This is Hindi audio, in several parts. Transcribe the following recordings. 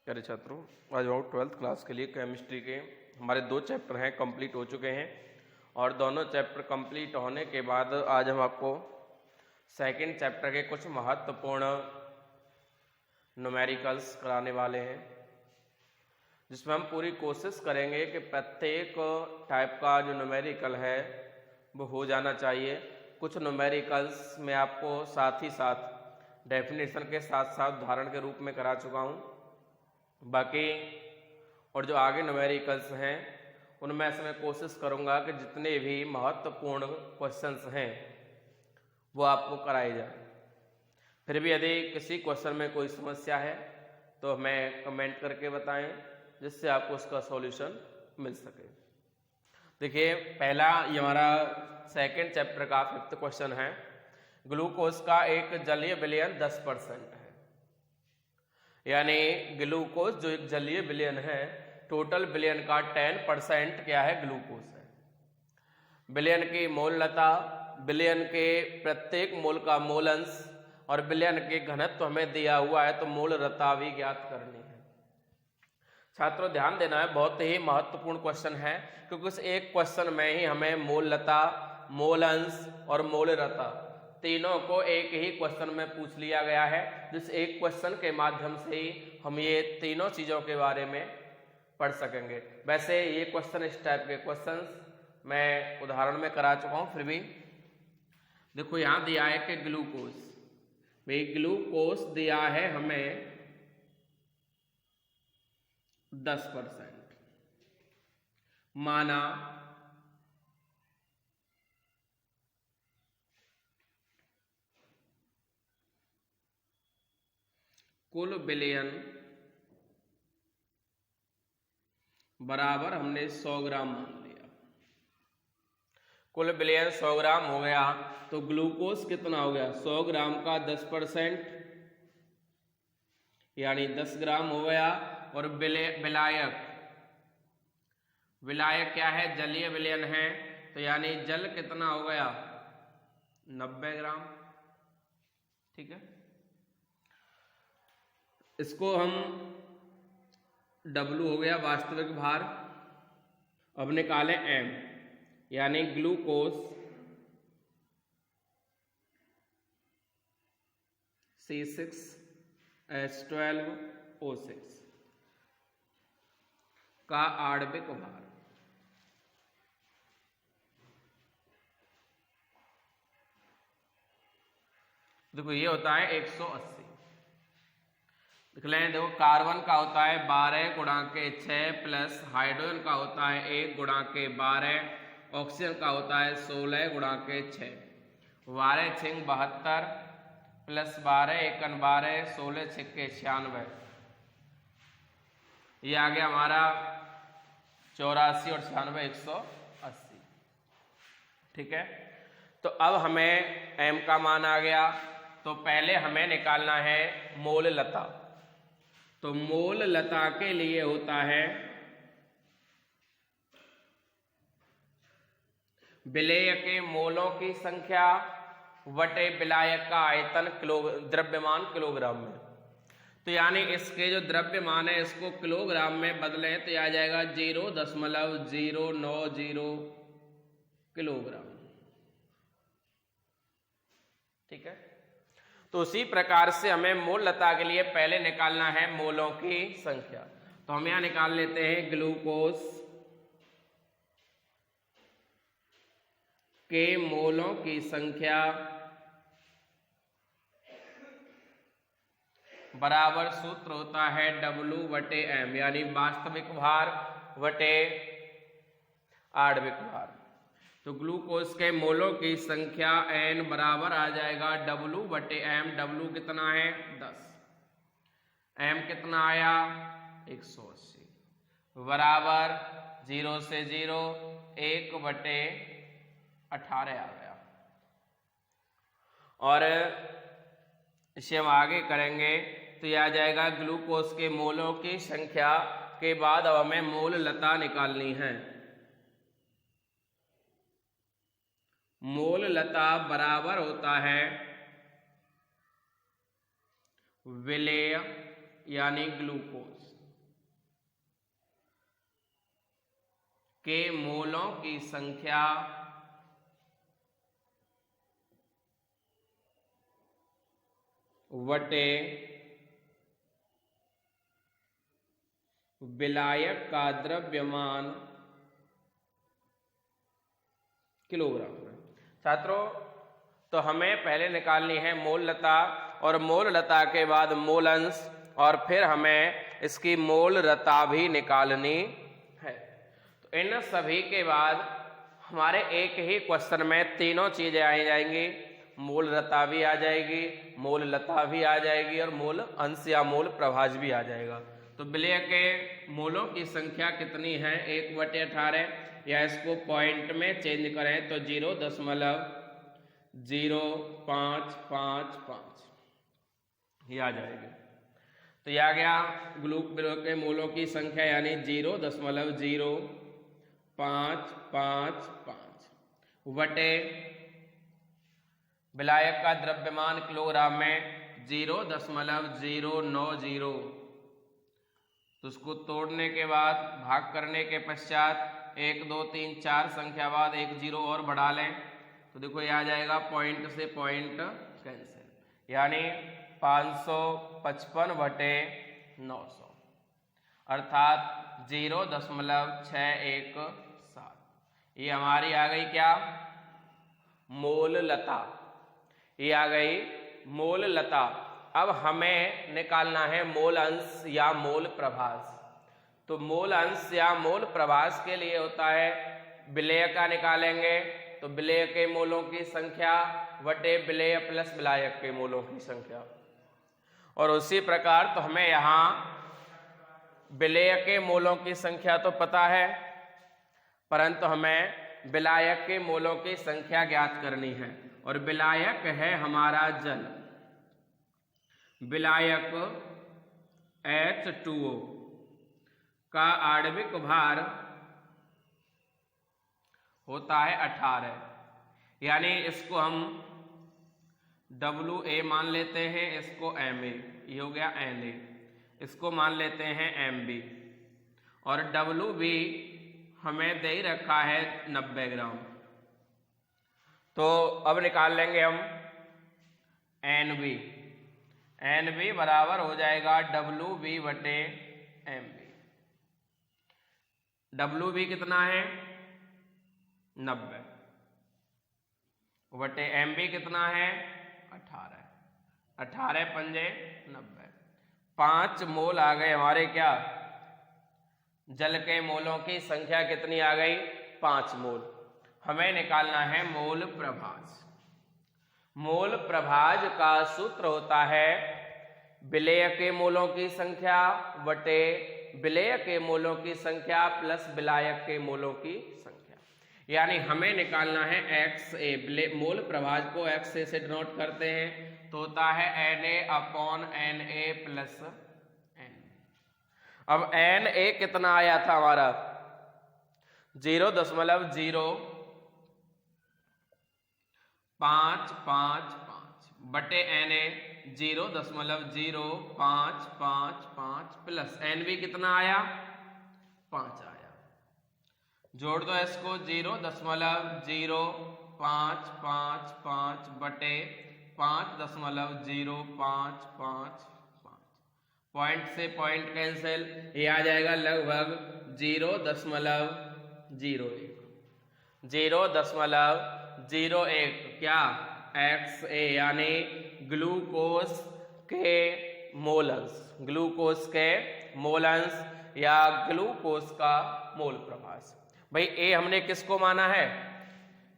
प्यारे छात्रों, आज हम 12th क्लास के लिए केमिस्ट्री के हमारे 2 चैप्टर हैं कंप्लीट हो चुके हैं और दोनों चैप्टर कंप्लीट होने के बाद आज हम आपको सेकंड चैप्टर के कुछ महत्वपूर्ण न्यूमेरिकल्स कराने वाले हैं, जिसमें हम पूरी कोशिश करेंगे कि प्रत्येक टाइप का जो न्यूमेरिकल है वो हो जाना चाहिए। कुछ न्यूमेरिकल्स में आपको साथ ही साथ डेफिनेशन के साथ साथ उदाहरण के रूप में करा चुका हूँ। बाकी और जो आगे न्यूमेरिकल्स हैं उनमें से मैं कोशिश करूँगा कि जितने भी महत्वपूर्ण क्वेश्चंस हैं वो आपको कराए जाए। फिर भी यदि किसी क्वेश्चन में कोई समस्या है तो हमें कमेंट करके बताएं, जिससे आपको उसका सॉल्यूशन मिल सके। देखिए, पहला ये हमारा सेकंड चैप्टर का 5th क्वेश्चन है। ग्लूकोज का एक जलीय विलयन 10% है, यानी ग्लूकोज जो एक जलीय विलयन है, टोटल विलयन का 10% क्या है, ग्लूकोज है। विलयन की मोललता, विलयन के प्रत्येक मोल का मोल अंश और विलयन के घनत्व हमें दिया हुआ है, तो मोललता भी ज्ञात करनी है। छात्रों ध्यान देना है, बहुत ही महत्वपूर्ण क्वेश्चन है, क्योंकि उस एक क्वेश्चन में ही हमें मोललता, मोल अंश और मोललता तीनों को एक ही क्वेश्चन में पूछ लिया गया है, जिस एक क्वेश्चन के माध्यम से ही हम ये तीनों चीज़ों के बारे में पढ़ सकेंगे। वैसे ये क्वेश्चन, इस टाइप के क्वेश्चंस मैं उदाहरण में करा चुका हूँ, फिर भी देखो यहाँ दिया है कि ग्लूकोज, भाई ग्लूकोज दिया है हमें 10%, माना कुल विलयन बराबर हमने 100 ग्राम मान लिया। कुल विलयन 100 ग्राम हो गया, तो ग्लूकोज कितना हो गया, 100 ग्राम का 10% यानी 10 ग्राम हो गया। और विलायक, विलायक क्या है, जलीय विलयन है, तो यानी जल कितना हो गया, 90 ग्राम। ठीक है, इसको हम W हो गया वास्तविक भार। अब निकालें M, यानी ग्लूकोज C6H12O6 का आणविक भार। देखो ये होता है 180। देख लें, देखो कार्बन का होता है 12 गुणा के 6 प्लस हाइड्रोजन का होता है 1 गुणा के 12, ऑक्सीजन का होता है 16 गुणा के 6। 12 छिंग 72 प्लस 12 एकन 12, 16 छिक्के 96, ये आ गया हमारा 84 और 96 180। ठीक है, तो अब हमें M का मान आ गया, तो पहले हमें निकालना है मोललता। तो मोललता के लिए होता है विलेय के मोलों की संख्या वटे विलायक का आयतन द्रव्यमान किलोग्राम में। तो यानी इसके जो द्रव्यमान है इसको किलोग्राम में बदलें तो आ जाएगा 0.090 किलोग्राम। ठीक है, तो उसी प्रकार से हमें मोललता के लिए पहले निकालना है मोलों की संख्या। तो हम यहां निकाल लेते हैं ग्लूकोज के मोलों की संख्या बराबर सूत्र होता है W/M, यानी वास्तविक भार वटे आणविक भार। तो ग्लूकोज के मोलों की संख्या N बराबर आ जाएगा W/M। W कितना है, 10, M कितना आया, 180, बराबर 0 से 0 1/18 आ गया। और इसे हम आगे करेंगे तो यह आ जाएगा ग्लूकोज के मोलों की संख्या के बाद अब हमें मोललता निकालनी है। मोललता बराबर होता है विलेय यानी ग्लूकोज के मोलों की संख्या वटे विलायक का द्रव्यमान किलोग्राम में। छात्रों, तो हमें पहले निकालनी है मोललता, और मोललता के बाद मोलंश, और फिर हमें इसकी मोलरता भी निकालनी है। तो इन सभी के बाद हमारे एक ही क्वेश्चन में तीनों चीजें आ जाएंगी, मोलरता भी आ जाएगी, मोललता भी आ जाएगी, और मोल अंश या मोल प्रभाज भी आ जाएगा। तो विलेय के मोलों की संख्या कितनी है? 1/18, या इसको पॉइंट में चेंज करें तो 0.0555 ये आ जाएगी। तो यह आ गया विलेय के मोलों की संख्या, यानी 0.0555 वटे विलायक का द्रव्यमान किलोग्राम में 0.090। तो उसको तोड़ने के बाद भाग करने के पश्चात 1 2 3 4 संख्या बाद एक 0 और बढ़ा लें, तो देखो ये आ जाएगा पॉइंट से पॉइंट कैंसिल, यानी 555/900 अर्थात 0.617। ये हमारी आ गई क्या? मोललता। ये आ गई मोललता। अब हमें निकालना है मोल अंश या मोल प्रभास। तो मोल अंश या मोल प्रभास के लिए होता है विलेय का निकालेंगे तो विलेय के मोलों की संख्या वटे विलेय प्लस विलायक के मोलों की संख्या। और उसी प्रकार तो हमें यहाँ विलेय के मोलों की संख्या तो पता है, परंतु हमें विलायक के मोलों की संख्या ज्ञात करनी है। और विलायक है हमारा जल, विलायक H2O का आणविक भार होता है 18, यानी इसको हम WA मान लेते हैं, इसको MA, ये हो गया NA, इसको मान लेते हैं MB, और WB हमें दे ही रखा है 90 ग्राम। तो अब निकाल लेंगे हम NB बराबर हो जाएगा WB/MB। WB कितना है? 90 बटे MB कितना है? 18 पंजे 90। 5 मोल आ गए हमारे क्या? जल के मोलों की संख्या कितनी आ गई? 5 मोल। हमें निकालना है मोल प्रभाज। मोल प्रभाज का सूत्र होता है विलेय के मोलों की संख्या वटे विलेय के मोलों की संख्या प्लस विलायक के मोलों की संख्या। यानी हमें निकालना है XA, मोल प्रभाज को XA से डिनोट करते हैं, तो होता है Na/Na प्लस N। अब Na कितना आया था हमारा? 0.555 बटे Na 0.0555 प्लस NB कितना आया? 5 आया। जोड़ दो इसको, 0.0555 बटे 5.0555, पॉइंट से पॉइंट कैंसिल, ये आ जाएगा लगभग 0.01 क्या? XA यानी ग्लूकोज के मोलंश या ग्लूकोज का मोल प्रभास। भाई A हमने किसको माना है?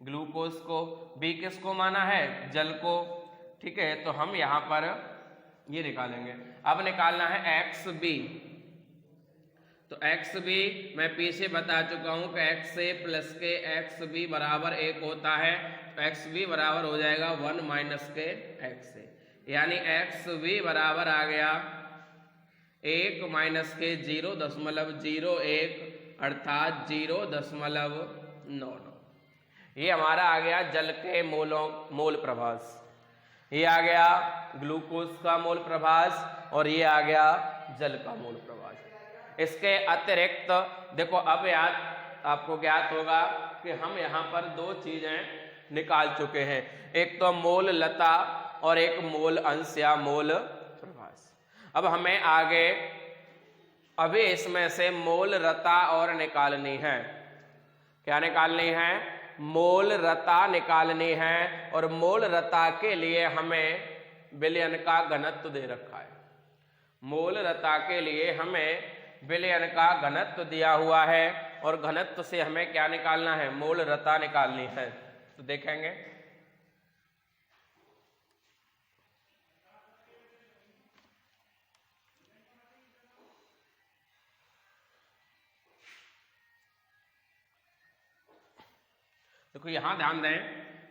ग्लूकोज को। B किसको माना है? जल को। ठीक है, तो हम यहाँ पर ये निकालेंगे। अब निकालना है XB। तो XB मैं पीछे बता चुका हूं कि XA प्लस के XB बराबर 1 होता है, तो XB बराबर हो जाएगा 1 माइनस के XA, यानी XB बराबर आ गया 1 माइनस के 0.01 अर्थात 0.99। ये हमारा आ गया जल के मोल प्रभास, ये आ गया ग्लूकोज का मोल प्रभास, और ये आ गया जल का मोल प्रभास। इसके अतिरिक्त देखो, आपको ज्ञात होगा कि हम यहाँ पर दो चीजें निकाल चुके हैं, एक तो मोल लता और एक मोल अंश या मोल प्रभास। अब हमें आगे अभी इसमें से मोल रता और निकालनी है। क्या निकालनी है? मोल रता निकालनी है। और मोल रता के लिए हमें विलयन का घनत्व दे रखा है। मोल रता के लिए हमें विलयन का घनत्व दिया हुआ है और घनत्व से हमें क्या निकालना है? मोल रता निकालनी है। तो देखेंगे देखो यहां ध्यान दें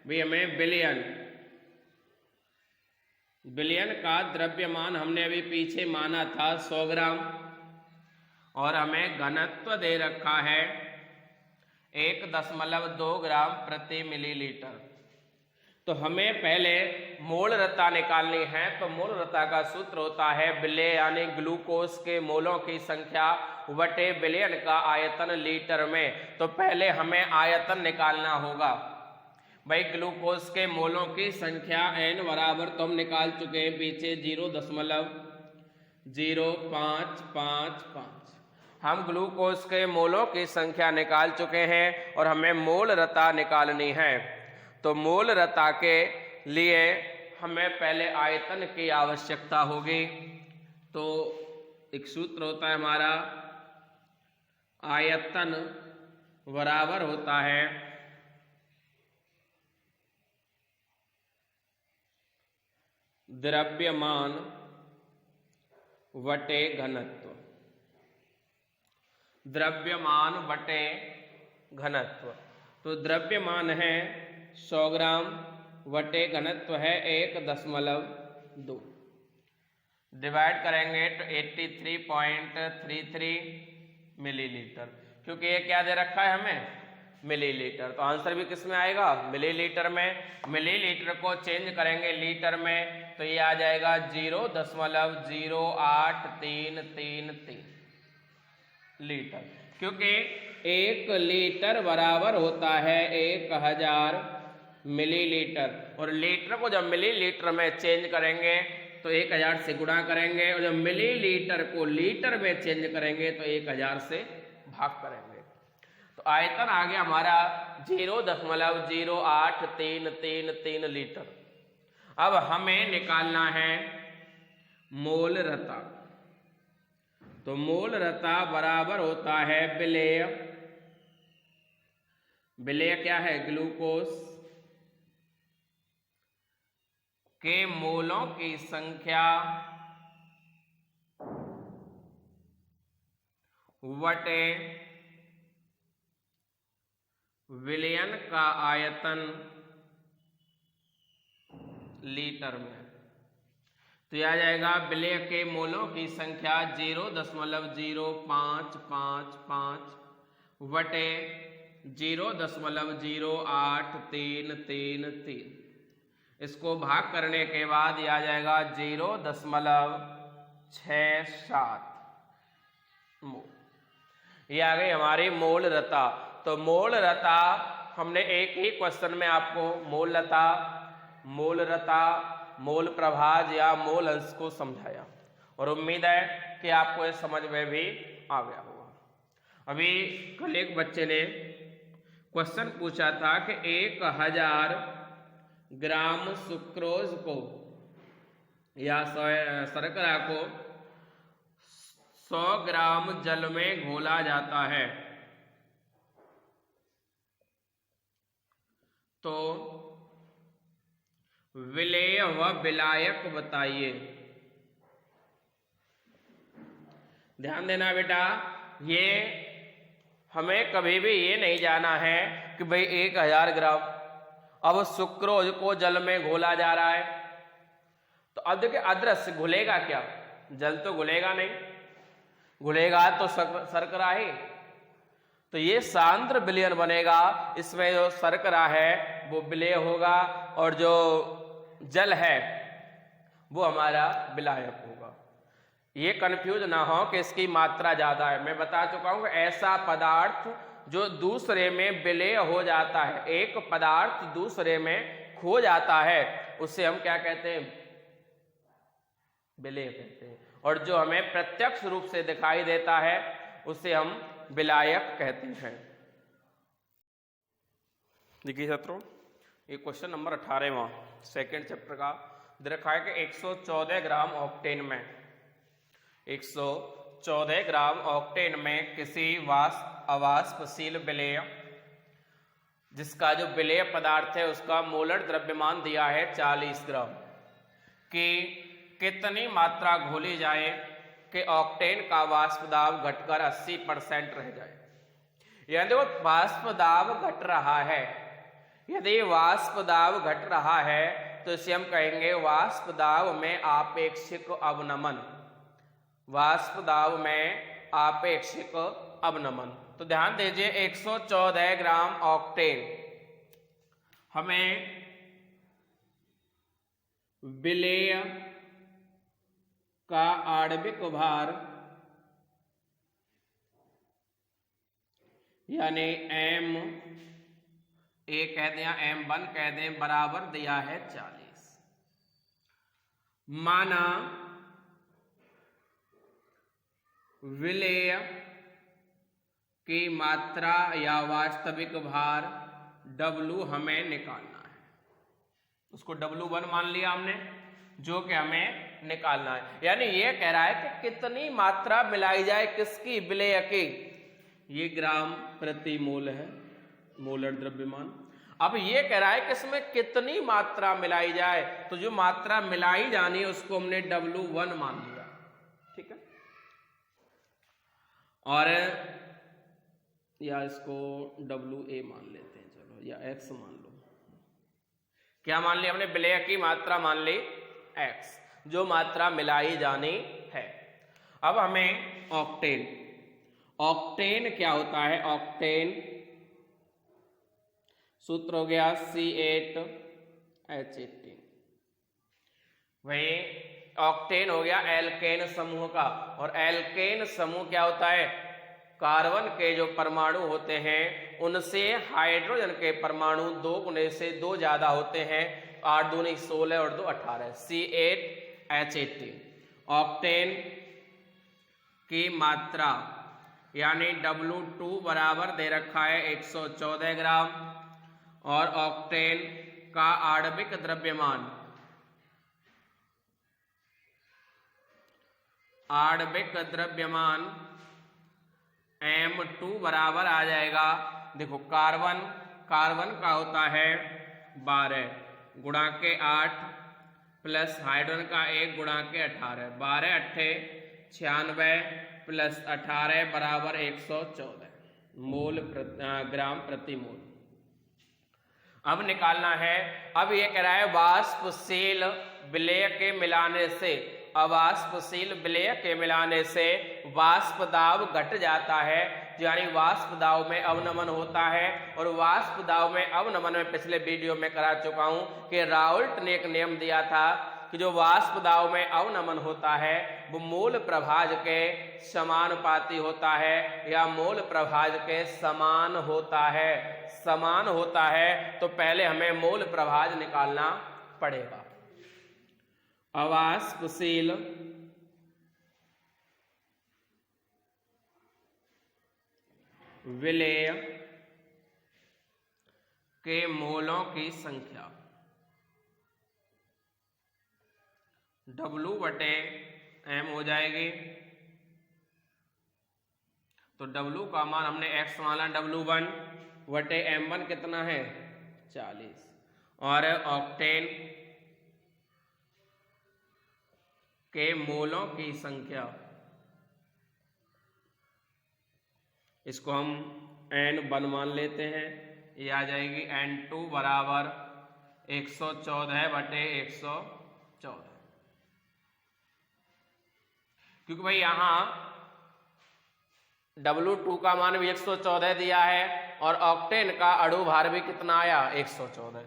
भी, हमें विलयन का द्रव्यमान हमने अभी पीछे माना था 100 ग्राम और हमें घनत्व दे रखा है 1.2 ग्राम प्रति मिलीलीटर। तो हमें पहले मोल रता निकालनी है। तो मोल रता का सूत्र होता है विलेय यानी ग्लूकोज के मोलों की संख्या बटे विलयन का आयतन लीटर में। तो पहले हमें आयतन निकालना होगा। भाई ग्लूकोज के मोलों की संख्या n बराबर तो हम निकाल चुके हैं पीछे 0.0555। हम ग्लूकोज के मोलों की संख्या निकाल चुके हैं और हमें मोल रता निकालनी है। तो मोल रता के लिए हमें पहले आयतन की आवश्यकता होगी। तो एक सूत्र होता है हमारा, आयतन बराबर होता है द्रव्यमान बटे घनत्व। द्रव्यमान बटे घनत्व। तो द्रव्यमान है 100 ग्राम बटे घनत्व है 1.2। डिवाइड करेंगे तो 83.33 मिलीलीटर, क्योंकि ये क्या दे रखा है हमें? मिलीलीटर। तो आंसर भी किस में आएगा? मिलीलीटर में। मिलीलीटर को चेंज करेंगे लीटर में तो ये आ जाएगा 0.08333 लीटर, क्योंकि 1 लीटर बराबर होता है 1000 मिलीलीटर। और लीटर को जब मिलीलीटर में चेंज करेंगे तो 1000 से गुणा करेंगे और जब मिलीलीटर को लीटर में चेंज करेंगे तो 1000 से भाग करेंगे। तो आयतन आ गया हमारा 0.0833 लीटर। अब हमें निकालना है मोल रता। तो मोल रता बराबर होता है विलेय। विलेय क्या है? ग्लूकोज के मोलों की संख्या बटे विलयन का आयतन लीटर में। तो यह आ जाएगा विलेय के मोलों की संख्या 0.0555 बटे 0.08333। इसको भाग करने के बाद यह आ जाएगा 0.67 मोल। ये आ गई हमारी मोल रता। तो मोल रता हमने एक ही क्वेश्चन में आपको मोल लता, मोल रता, मोल प्रभाज या मोल अंश को समझाया और उम्मीद है कि आपको ये समझ में भी आ गया होगा। अभी कल एक बच्चे ने क्वेश्चन पूछा था कि 1000 ग्राम सुक्रोज को या शर्करा को 100 ग्राम जल में घोला जाता है तो विलेय व विलायक बताइए। ध्यान देना बेटा, ये हमें कभी भी ये नहीं जाना है कि भाई 1000 ग्राम अब सुक्रोज को जल में घोला जा रहा है। तो अब देखिए अदृश्य घुलेगा क्या? जल तो घुलेगा नहीं, घुलेगा तो शर्करा ही। तो ये सांद्र विलयन बनेगा, इसमें जो शर्करा है वो विलेय होगा और जो जल है वो हमारा विलायक होगा। ये कंफ्यूज ना हो कि इसकी मात्रा ज्यादा है। मैं बता चुका हूं कि ऐसा पदार्थ जो दूसरे में विलय हो जाता है, एक पदार्थ दूसरे में खो जाता है, उसे हम क्या कहते हैं? विलय कहते हैं। और जो हमें प्रत्यक्ष रूप से दिखाई देता है उसे हम विलायक कहते हैं। देखिए छात्रों, ये क्वेश्चन नंबर 18वां सेकेंड चैप्टर का रखा है कि 114 ग्राम ऑक्टेन में 114 ग्राम ऑक्टेन में किसी अवाष्पशील विलेय, जिसका जो विलेय पदार्थ है उसका मोलर द्रव्यमान दिया है 40 ग्राम, कि कितनी मात्रा घोली जाए कि ऑक्टेन का वाष्प दाब घटकर 80% रह जाए। यानी देखो, वाष्प दाब घट रहा है, यदि वाष्प दाब घट रहा है तो इसे हम कहेंगे वाष्प दाब में आपेक्षिक अवनमन, वाष्प दाब में आपेक्षिक अवनमन। तो ध्यान दीजिए, 114 ग्राम ऑक्टेन हमें विलेय का आणविक भार यानी M ए कह दें, M1 कह दें, बराबर दिया है 40। माना विलेय की मात्रा या वास्तविक भार W हमें निकालना है, उसको W1 मान लिया हमने, जो कि हमें निकालना है। यानी ये कह रहा है कि कितनी मात्रा मिलाई जाए, किसकी? विलेय की। ये ग्राम प्रति मोल है, मोलर द्रव्यमान। अब ये कह रहा है कि इसमें कितनी मात्रा मिलाई जाए, तो जो मात्रा मिलाई जानी है उसको हमने W1 मान लिया, ठीक है। और या इसको WA मान लेते हैं, चलो, या X मान लो। क्या मान लिया हमने? विलेय की मात्रा मान ली X, जो मात्रा मिलाई जानी है। अब हमें ऑक्टेन, ऑक्टेन क्या होता है? ऑक्टेन सूत्र हो गया C8H18, वही ऑक्टेन हो गया एल्केन समूह का। और एल्केन समूह क्या होता है? कार्बन के जो परमाणु होते हैं उनसे हाइड्रोजन के परमाणु 2 गुने से 2 ज्यादा होते हैं, 8 दूनी 16 और 2 18, C8H18। ऑक्टेन की मात्रा यानी W2 बराबर दे रखा है 114 ग्राम, और ऑक्टेन का आणविक द्रव्यमान, आणविक द्रव्यमान M2 बराबर आ जाएगा। देखो, कार्बन का होता है 12 गुणा के 8 प्लस हाइड्रोजन का 1 गुणा के 18, 12 अट्ठे 96 प्लस 18 बराबर 114 मोल ग्राम प्रति मोल। अब निकालना है। अब ये कह रहा है वाष्पशील विलेय के मिलाने से, अवाष्पशील विलेय के मिलाने से वाष्प दाब घट जाता है, यानी वाष्प दाब में अवनमन होता है। और वाष्प दाब में अवनमन में पिछले वीडियो में करा चुका हूं कि राउल्ट ने एक नियम दिया था कि जो वाष्प दाब में अवनमन होता है वो मूल प्रभाज के समानुपाती होता है, या मूल प्रभाज के समान होता है, समान होता है। तो पहले हमें मूल प्रभाज निकालना पड़ेगा। अवाष्पशील विलेय के मोलों की संख्या W/M हो जाएगी। तो W का मान हमने X माना, W1/M1 कितना है? 40। और ऑक्टेन के मोलों की संख्या, इसको हम N1 मान लेते हैं, ये आ जाएगी N2 बराबर 114/114। क्योंकि भाई यहां W2 का मान भी 114 दिया है और ऑक्टेन का अणु भार भी कितना आया? 114।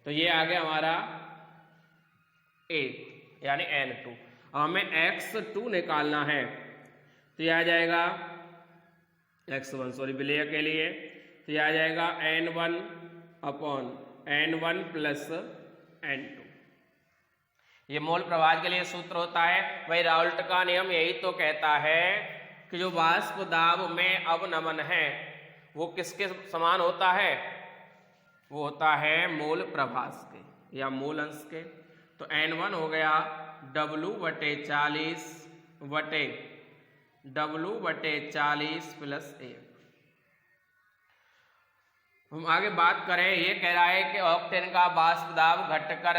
तो ये आ गया हमारा 8 यानी N2। अब हमें X2 निकालना है, तो यह आ जाएगा x1 सॉरी विलेय के लिए, तो यह आ जाएगा n1 upon n1 plus n2। ये मोल प्रवाह के लिए सूत्र होता है। वही राउल्ट का नियम यही तो कहता है कि जो वाष्प दाब में अवनमन है वो किसके समान होता है, वो होता है मूल प्रभास के या मूल अंश के। तो n1 हो गया W/40 बटे W/40 प्लस 1। हम आगे बात करें, ये कह रहा है कि ऑक्टेन का वाष्प दाब घटकर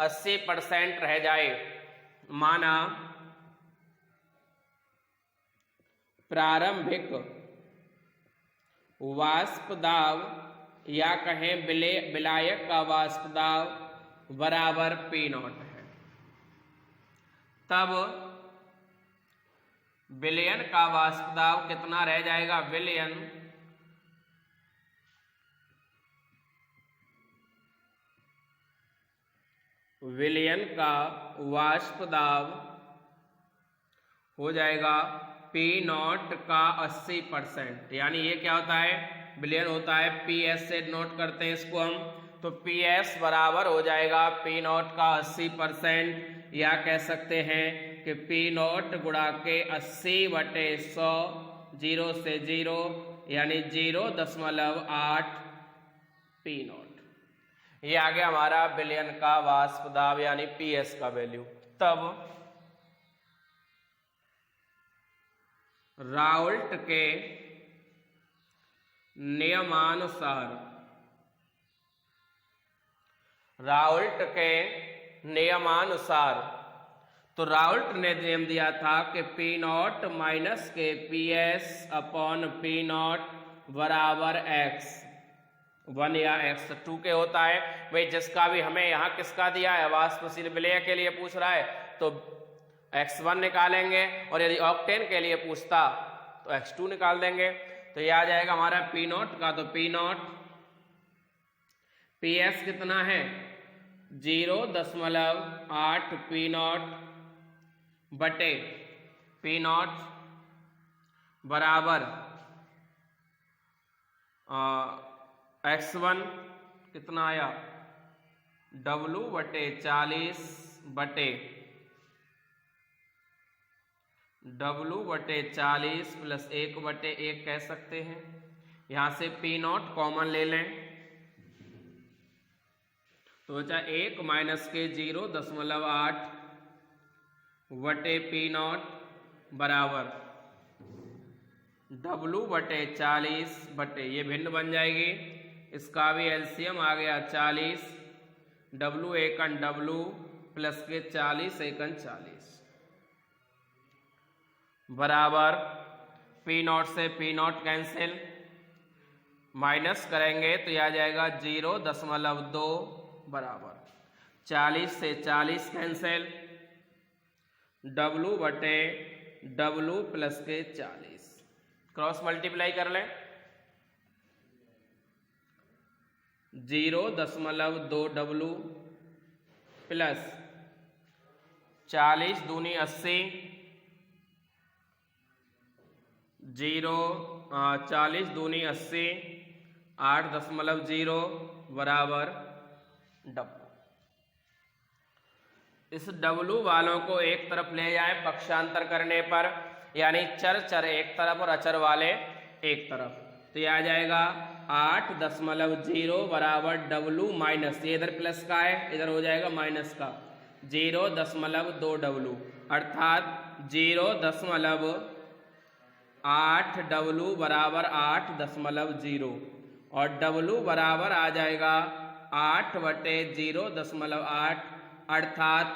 80% रह जाए। माना प्रारंभिक वाष्प दाब या कहें विलायक का वाष्प दाब बराबर P0 है, तब विलयन का वाष्प दाब कितना रह जाएगा, विलयन का वाष्प दाब हो जाएगा P0 का 80%। यानी ये क्या होता है, विलयन होता है PS से नोट करते हैं इसको हम, तो PS बराबर हो जाएगा P0 का 80%, या कह सकते हैं कि P0 गुणा के 80/100, 0 से 0 यानी 0.8 P0। ये आ गया हमारा विलयन का वाष्प दाब यानी PS का वैल्यू। तब राउल्ट के नियमानुसार, राउल्ट के नियमानुसार, तो राउल्ट ने नियम दिया था कि P0 माइनस के PS अपॉन P0 बराबर x1 या x2 के होता है। भाई जिसका भी हमें यहाँ किसका दिया है, वाष्पशील विलेय के लिए पूछ रहा है तो x1 निकालेंगे, और यदि ऑक्टेन के लिए पूछता तो x2 निकाल देंगे। तो यह आ जाएगा हमारा P0 का, तो P0 PS कितना है 0.8 P0 बटे P0 बराबर x1 कितना आया W/40 बटे W/40 प्लस 1/1 कह सकते हैं। यहाँ से P0 कॉमन ले लें तो बचा 1 माइनस के 0.8 बटे P0 बराबर W/40 बटे, ये भिन्न बन जाएगी, इसका भी एलसीएम आ गया 40, W एकन W प्लस के 40 एकन 40 बराबर P0 से P0 कैंसिल, माइनस करेंगे तो यह आ जाएगा 0.2 बराबर 40 से 40 कैंसिल, W/W प्लस के 40 क्रॉस मल्टीप्लाई कर लें, 0.2W प्लस 40 दूनी 80, 40 दूनी 80, 8.0 बराबर W। इस W वालों को एक तरफ ले जाएं पक्षांतर करने पर, यानी चर एक तरफ और अचर वाले एक तरफ, तो यह आ जाएगा 8.0 बराबर W माइनस, ये इधर प्लस का है इधर हो जाएगा माइनस का, 0.2W अर्थात 0.8W बराबर 8.0 और W बराबर आ जाएगा 8/0.8 अर्थात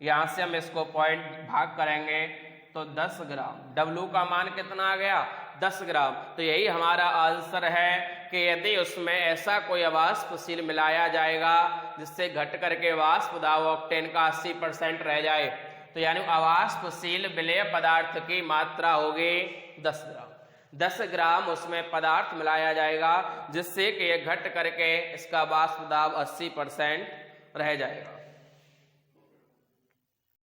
यहाँ से हम इसको पॉइंट भाग करेंगे तो 10 ग्राम। W का मान कितना आ गया 10 ग्राम। तो यही हमारा आंसर है कि यदि उसमें ऐसा कोई अवाष्पशील मिलाया जाएगा जिससे घट करके वाष्प दाब ऑक्टेन का 80% रह जाए, तो यानी अवाष्पशील विलेय पदार्थ की मात्रा होगी 10 ग्राम। 10 ग्राम उसमें पदार्थ मिलाया जाएगा जिससे कि यह घट करके इसका वाष्प दाब 80% रह जाएगा।